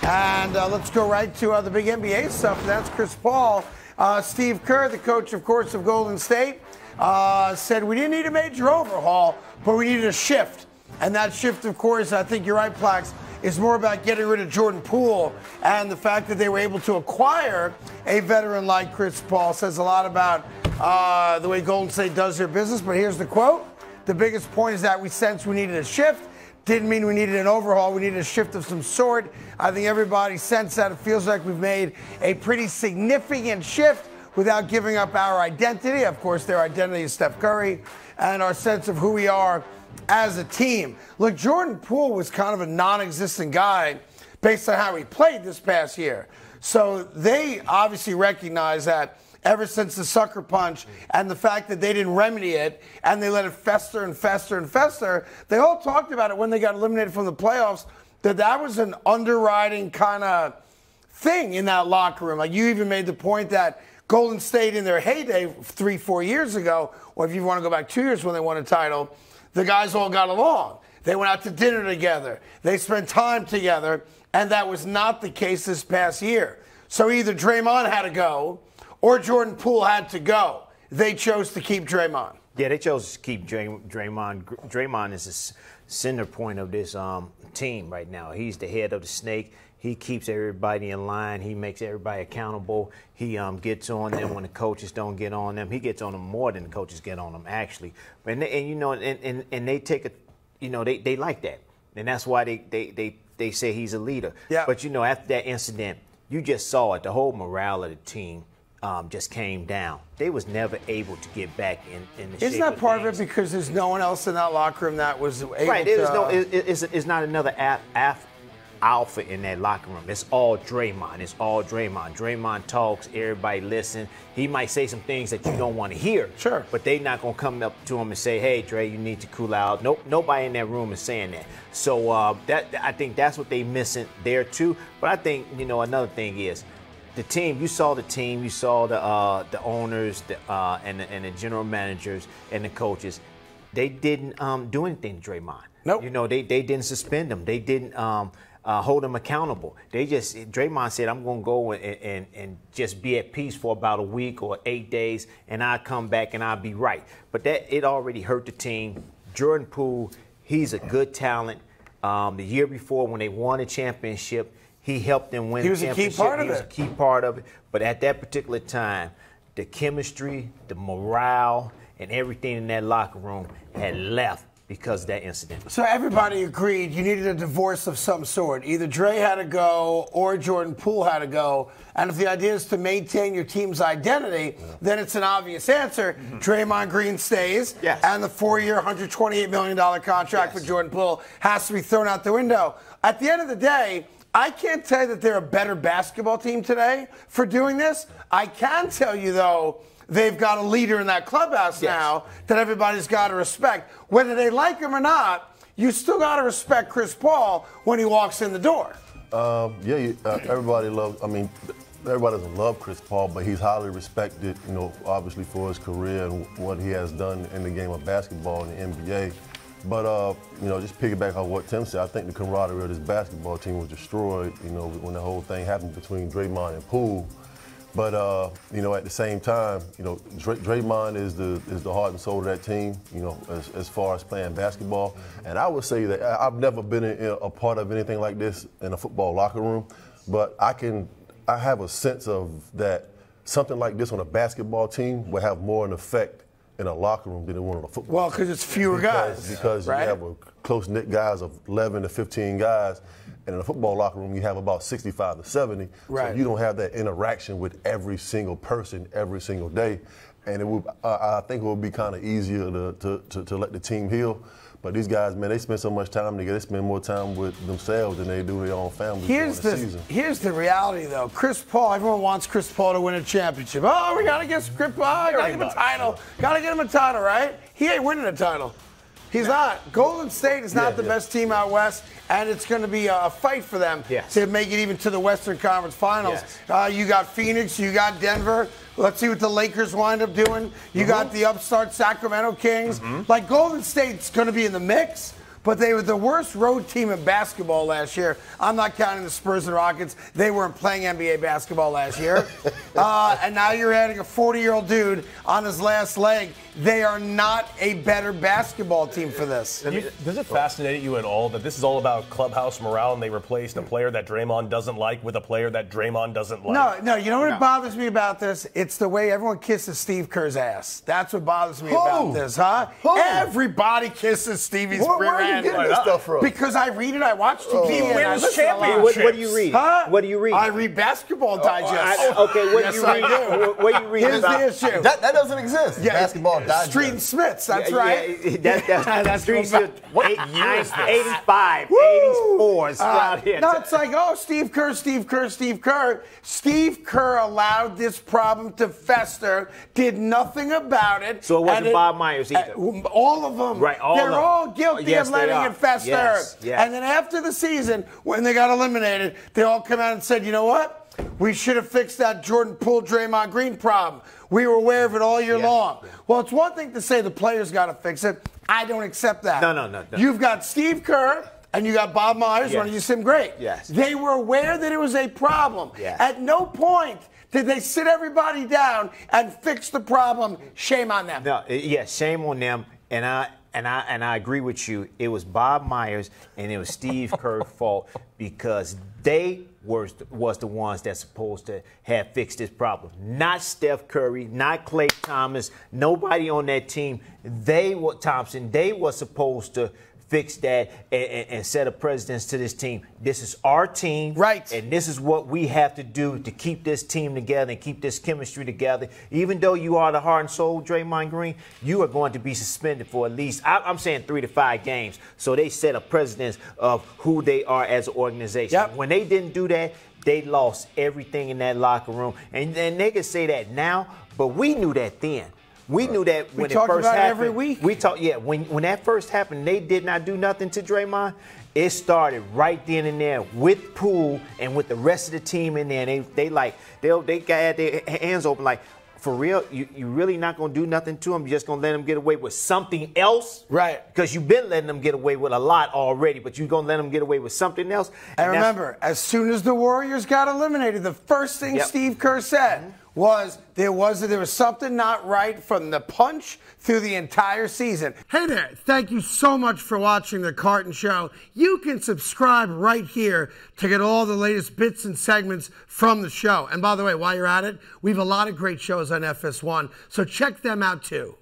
And let's go right to the big NBA stuff. That's Chris Paul. Steve Kerr, the coach, of course, of Golden State, said we didn't need a major overhaul, but we needed a shift. And that shift, of course, I think you're right, Plax, is more about getting rid of Jordan Poole. And the fact that they were able to acquire a veteran like Chris Paul says a lot about the way Golden State does their business. But here's the quote. The biggest point is that we sensed we needed a shift. Didn't mean we needed an overhaul. We needed a shift of some sort. I think everybody sensed that. It feels like we've made a pretty significant shift without giving up our identity. Of course, their identity is Steph Curry and our sense of who we are as a team. Look, Jordan Poole was kind of a non-existent guy based on how he played this past year. So they obviously recognize that ever since the sucker punch and the fact that they didn't remedy it and they let it fester and fester and fester, they all talked about it when they got eliminated from the playoffs, that was an underwriting kind of thing in that locker room. Like you even made the point that Golden State in their heyday 3-4 years ago, or if you want to go back 2 years when they won a title, the guys all got along. They went out to dinner together. They spent time together, and that was not the case this past year. So either Draymond had to go or Jordan Poole had to go. They chose to keep Draymond. Yeah, they chose to keep Draymond. Draymond is the center point of this team right now. He's the head of the snake. He keeps everybody in line. He makes everybody accountable. He gets on them when the coaches don't get on them. He gets on them more than the coaches get on them, actually. And they take a, they like that, and that's why they say he's a leader. Yeah. But after that incident, you just saw it. The whole morale of the team just came down. They was never able to get back in the shape. Isn't that part of it because there's no one else in that locker room that was able right, to... It's not another alpha in that locker room. It's all Draymond. It's all Draymond. Draymond talks, everybody listen. He might say some things that you don't want to hear. Sure. But they're not going to come up to him and say, hey, Dre, you need to cool out. Nope, nobody in that room is saying that. So I think that's what they missing there too. But I think, another thing is, the team, you saw the team, you saw the owners and the general managers and the coaches. They didn't do anything to Draymond. Nope. They didn't suspend him. They didn't hold him accountable. Draymond said, I'm going to go and just be at peace for about a week or 8 days, and I'll come back and I'll be right. But it already hurt the team. Jordan Poole, he's a good talent. The year before when they won a championship, he helped them win the championship. He was a key part of it. He was a key part of it. But at that particular time, the chemistry, the morale, and everything in that locker room had left because of that incident. So everybody agreed you needed a divorce of some sort. Either Dre had to go or Jordan Poole had to go. And if the idea is to maintain your team's identity, then it's an obvious answer. Draymond Green stays, and the 4-year, $128 million contract for Jordan Poole has to be thrown out the window. At the end of the day, I can't tell you that they're a better basketball team today for doing this. I can tell you, though, they've got a leader in that clubhouse now that everybody's got to respect. Whether they like him or not, you still got to respect Chris Paul when he walks in the door. Everybody doesn't love Chris Paul, but he's highly respected, obviously for his career and what he has done in the game of basketball in the NBA. But, just piggyback on what Tim said, I think the camaraderie of this basketball team was destroyed, when the whole thing happened between Draymond and Poole. But, at the same time, Draymond is the heart and soul of that team, as far as playing basketball. And I would say that I've never been a part of anything like this in a football locker room, but I have a sense of that something like this on a basketball team would have more an effect in a locker room than it would on a football. Well, because it's fewer guys. Because you have a close-knit guys of 11 to 15 guys, and in a football locker room you have about 65 to 70. Right. So you don't have that interaction with every single person every single day, and I think it would be kind of easier to let the team heal. But these guys, man, they spend so much time together. They spend more time with themselves than they do their own families during the season. Here's the reality, though. Chris Paul, everyone wants Chris Paul to win a championship. Oh, we got to get Chris Paul. Got to give him a title. Got to get him a title, right? He ain't winning a title. He's not. Golden State is not the best team out west, and it's going to be a fight for them to make it even to the Western Conference Finals. You got Phoenix, you got Denver. Let's see what the Lakers wind up doing. You got the upstart Sacramento Kings. Like, Golden State's going to be in the mix, but they were the worst road team in basketball last year. I'm not counting the Spurs and Rockets. They weren't playing NBA basketball last year. And now you're adding a 40-year-old dude on his last leg. They are not a better basketball team for this. Does it fascinate you at all that this is all about clubhouse morale and they replaced a player that Draymond doesn't like with a player that Draymond doesn't like? No. You know what bothers me about this? It's the way everyone kisses Steve Kerr's ass. That's what bothers me about this, huh? Everybody kisses Stevie's rear end. Where are you getting this stuff from? Because I read it, I watch TV. He and I wins listen a lot. championships. What do you read? Huh? What do you read? I read Basketball Digest. Okay, what Yes, do you read? I do. What do you read Here's about? the issue. That doesn't exist. Basketball Digest. Street and Smiths, that's right. That's Street Smiths. What year is this? 85, Woo! 84s. No, it's like, oh, Steve Kerr. Steve Kerr allowed this problem to fester, did nothing about it. So it wasn't Bob Myers either. All of them. Right, all They're of them. all guilty Yes, of letting they are. it fester. Yes. And then after the season, when they got eliminated, they all come out and said, you know what? We should have fixed that Jordan Poole, Draymond Green problem. We were aware of it all year long. Well, it's one thing to say the players got to fix it. I don't accept that. No. You've got Steve Kerr and you got Bob Myers running your sim great. Yes. They were aware that it was a problem. Yes. At no point did they sit everybody down and fix the problem. Shame on them. No, shame on them. And I agree with you. It was Bob Myers and it was Steve Kerr's fault because they was the ones that's supposed to have fixed this problem. Not Steph Curry, not Klay Thomas, nobody on that team. They were supposed to fix that and set a precedence to this team. This is our team. Right. And this is what we have to do to keep this team together and keep this chemistry together. Even though you are the heart and soul, Draymond Green, you are going to be suspended for at least, I'm saying 3 to 5 games. So they set a precedence of who they are as an organization. Yep. When they didn't do that, they lost everything in that locker room. And they can say that now, but we knew that then. We knew that when it first happened. Every week. We talked, when that first happened, they did not do nothing to Draymond. It started right then and there with Poole and with the rest of the team in there. And they got their hands open like, for real, you really not going to do nothing to them? You're just going to let them get away with something else? Right. Because you've been letting them get away with a lot already, but you're going to let them get away with something else? And remember, as soon as the Warriors got eliminated, the first thing Steve Kerr said was there was something not right from the punch through the entire season. Hey there, thank you so much for watching The Carton Show. You can subscribe right here to get all the latest bits and segments from the show. And by the way, while you're at it, we have a lot of great shows on FS1, so check them out too.